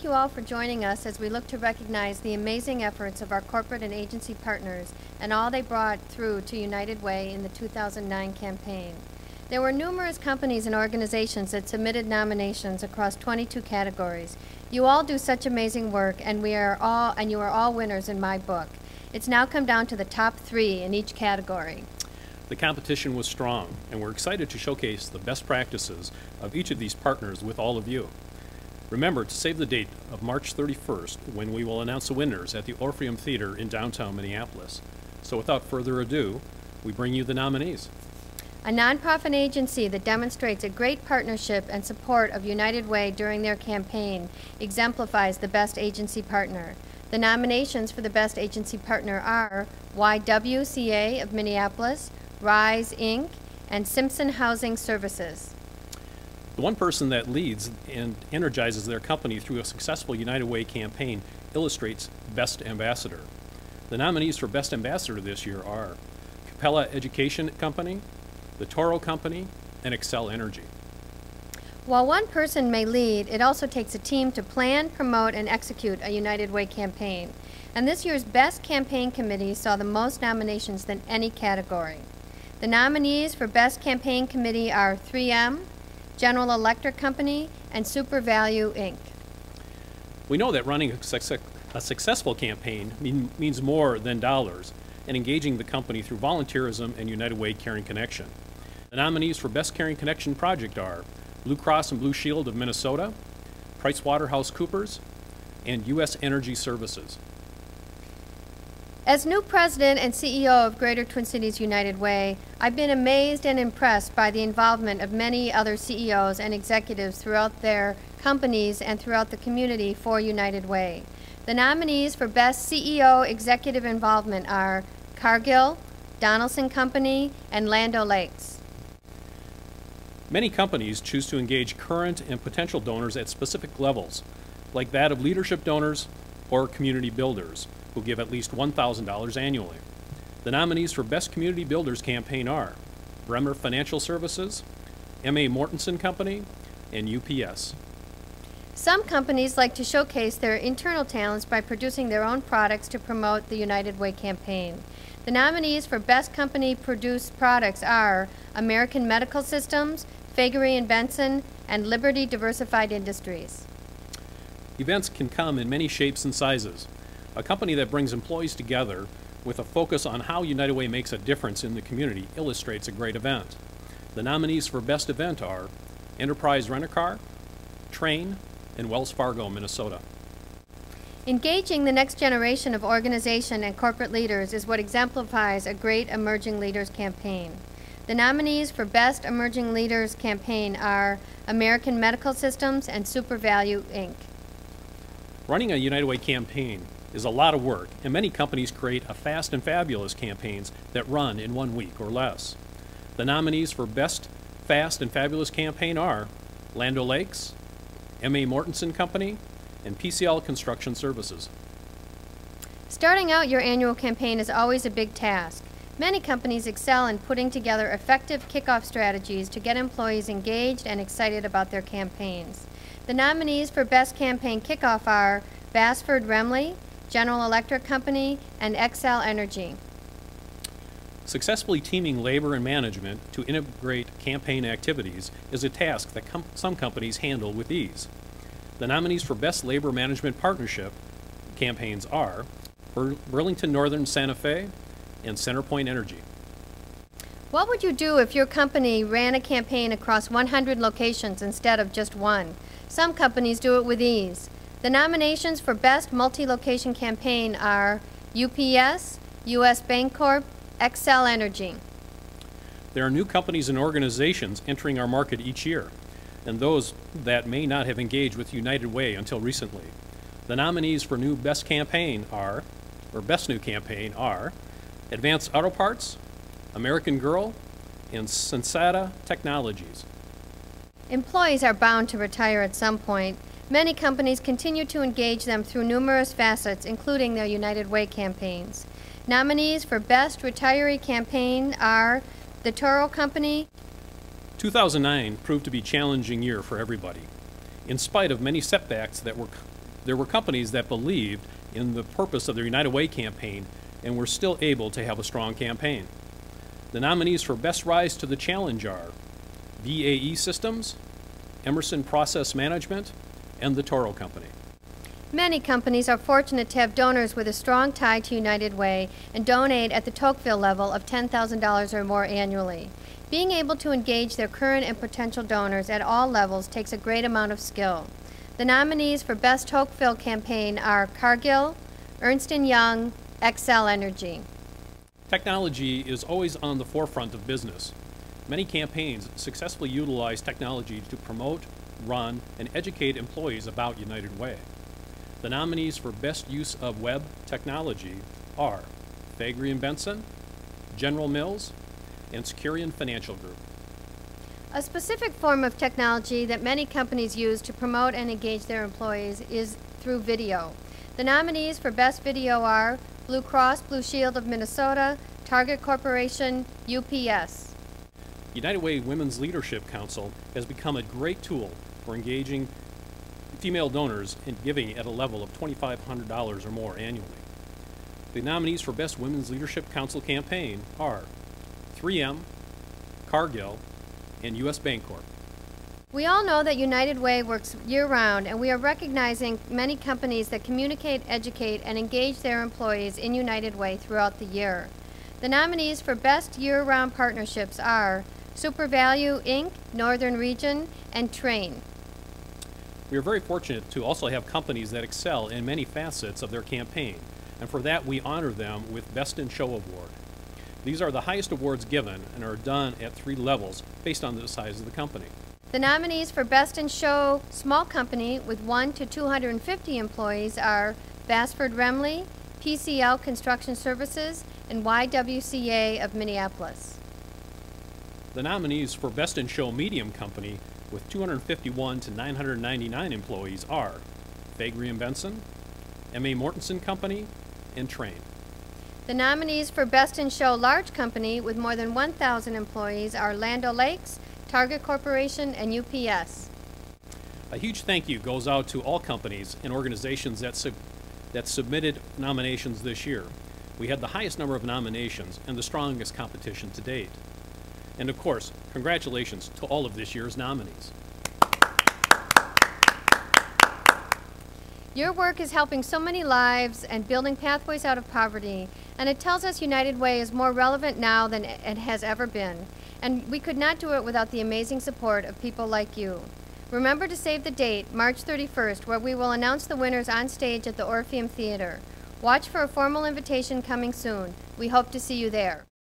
thank you all for joining us as we look to recognize the amazing efforts of our corporate and agency partners and all they brought through to United Way in the 2009 campaign. There were numerous companies and organizations that submitted nominations across 22 categories. You all do such amazing work, and you are all winners in my book. It's now come down to the top 3 in each category. The competition was strong, and we're excited to showcase the best practices of each of these partners with all of you. Remember to save the date of March 31st when we will announce the winners at the Orpheum Theater in downtown Minneapolis. So without further ado, we bring you the nominees. A nonprofit agency that demonstrates a great partnership and support of United Way during their campaign exemplifies the best agency partner. The nominations for the best agency partner are YWCA of Minneapolis, Rise Inc., and Simpson Housing Services. The one person that leads and energizes their company through a successful United Way campaign illustrates Best Ambassador. The nominees for Best Ambassador this year are Capella Education Company, The Toro Company, and Excel Energy. While one person may lead, it also takes a team to plan, promote, and execute a United Way campaign. And this year's Best Campaign Committee saw the most nominations than any category. The nominees for Best Campaign Committee are 3M, General Electric Company, and Super Value, Inc. We know that running a successful campaign means more than dollars, and engaging the company through volunteerism and United Way Caring Connection. The nominees for Best Caring Connection project are Blue Cross and Blue Shield of Minnesota, PricewaterhouseCoopers, and U.S. Energy Services. As new president and CEO of Greater Twin Cities United Way, I've been amazed and impressed by the involvement of many other CEOs and executives throughout their companies and throughout the community for United Way. The nominees for Best CEO Executive Involvement are Cargill, Donaldson Company, and Land O'Lakes. Many companies choose to engage current and potential donors at specific levels, like that of leadership donors or community builders, who give at least $1,000 annually. The nominees for Best Community Builders campaign are Bremer Financial Services, M.A. Mortensen Company, and UPS. Some companies like to showcase their internal talents by producing their own products to promote the United Way campaign. The nominees for Best Company Produced Products are American Medical Systems, Fagery & Benson, and Liberty Diversified Industries. Events can come in many shapes and sizes. A company that brings employees together with a focus on how United Way makes a difference in the community illustrates a great event. The nominees for Best Event are Enterprise Rent-A-Car, Train, and Wells Fargo, Minnesota. Engaging the next generation of organization and corporate leaders is what exemplifies a great Emerging Leaders campaign. The nominees for Best Emerging Leaders campaign are American Medical Systems and Super Value, Inc. Running a United Way campaign is a lot of work, and many companies create a fast and fabulous campaigns that run in 1 week or less. The nominees for Best Fast and Fabulous campaign are Land O'Lakes, M.A. Mortensen Company, and PCL Construction Services. Starting out your annual campaign is always a big task. Many companies excel in putting together effective kickoff strategies to get employees engaged and excited about their campaigns. The nominees for Best Campaign Kickoff are Bassford Remley, General Electric Company, and Excel Energy. Successfully teaming labor and management to integrate campaign activities is a task that some companies handle with ease. The nominees for Best Labor Management Partnership campaigns are Burlington Northern Santa Fe and CenterPoint Energy. What would you do if your company ran a campaign across 100 locations instead of just one? Some companies do it with ease. The nominations for Best Multi-Location Campaign are UPS, US Bancorp, Excel Energy. There are new companies and organizations entering our market each year, and those that may not have engaged with United Way until recently. The nominees for new Best Campaign are, or Best New Campaign are, Advanced Auto Parts, American Girl, and Sensata Technologies. Employees are bound to retire at some point. Many companies continue to engage them through numerous facets, including their United Way campaigns. Nominees for Best Retiree Campaign are The Toro Company. 2009 proved to be a challenging year for everybody. In spite of many setbacks that were There were companies that believed in the purpose of the United Way campaign and were still able to have a strong campaign. The nominees for Best Rise to the Challenge are VAE Systems, Emerson Process Management, and the Toro Company. Many companies are fortunate to have donors with a strong tie to United Way and donate at the Tocqueville level of $10,000 or more annually. Being able to engage their current and potential donors at all levels takes a great amount of skill. The nominees for Best Tocqueville campaign are Cargill, Ernst & Young, Xcel Energy. Technology is always on the forefront of business. Many campaigns successfully utilize technology to promote, run, and educate employees about United Way. The nominees for Best Use of Web Technology are Faegre & Benson, General Mills, and Securian Financial Group. A specific form of technology that many companies use to promote and engage their employees is through video. The nominees for Best Video are Blue Cross Blue Shield of Minnesota, Target Corporation, UPS. United Way Women's Leadership Council has become a great tool for engaging female donors in giving at a level of $2,500 or more annually. The nominees for Best Women's Leadership Council campaign are 3M, Cargill, and U.S. Bancorp. We all know that United Way works year-round, and we are recognizing many companies that communicate, educate, and engage their employees in United Way throughout the year. The nominees for Best Year-Round Partnerships are SuperValue, Inc., Northern Region, and Train. We are very fortunate to also have companies that excel in many facets of their campaign, and for that we honor them with Best in Show Award. These are the highest awards given and are done at 3 levels based on the size of the company. The nominees for Best in Show Small Company with 1 to 250 employees are Bassford Remley, PCL Construction Services, and YWCA of Minneapolis. The nominees for Best in Show Medium Company with 251 to 999 employees are Faegre & Benson, M.A. Mortensen Company, and Train. The nominees for Best in Show Large Company with more than 1,000 employees are Land O'Lakes, Target Corporation, and UPS. A huge thank you goes out to all companies and organizations that submitted nominations this year. We had the highest number of nominations and the strongest competition to date. And of course, congratulations to all of this year's nominees. Your work is helping so many lives and building pathways out of poverty, and it tells us United Way is more relevant now than it has ever been. And we could not do it without the amazing support of people like you. Remember to save the date, March 31st, where we will announce the winners on stage at the Orpheum Theater. Watch for a formal invitation coming soon. We hope to see you there.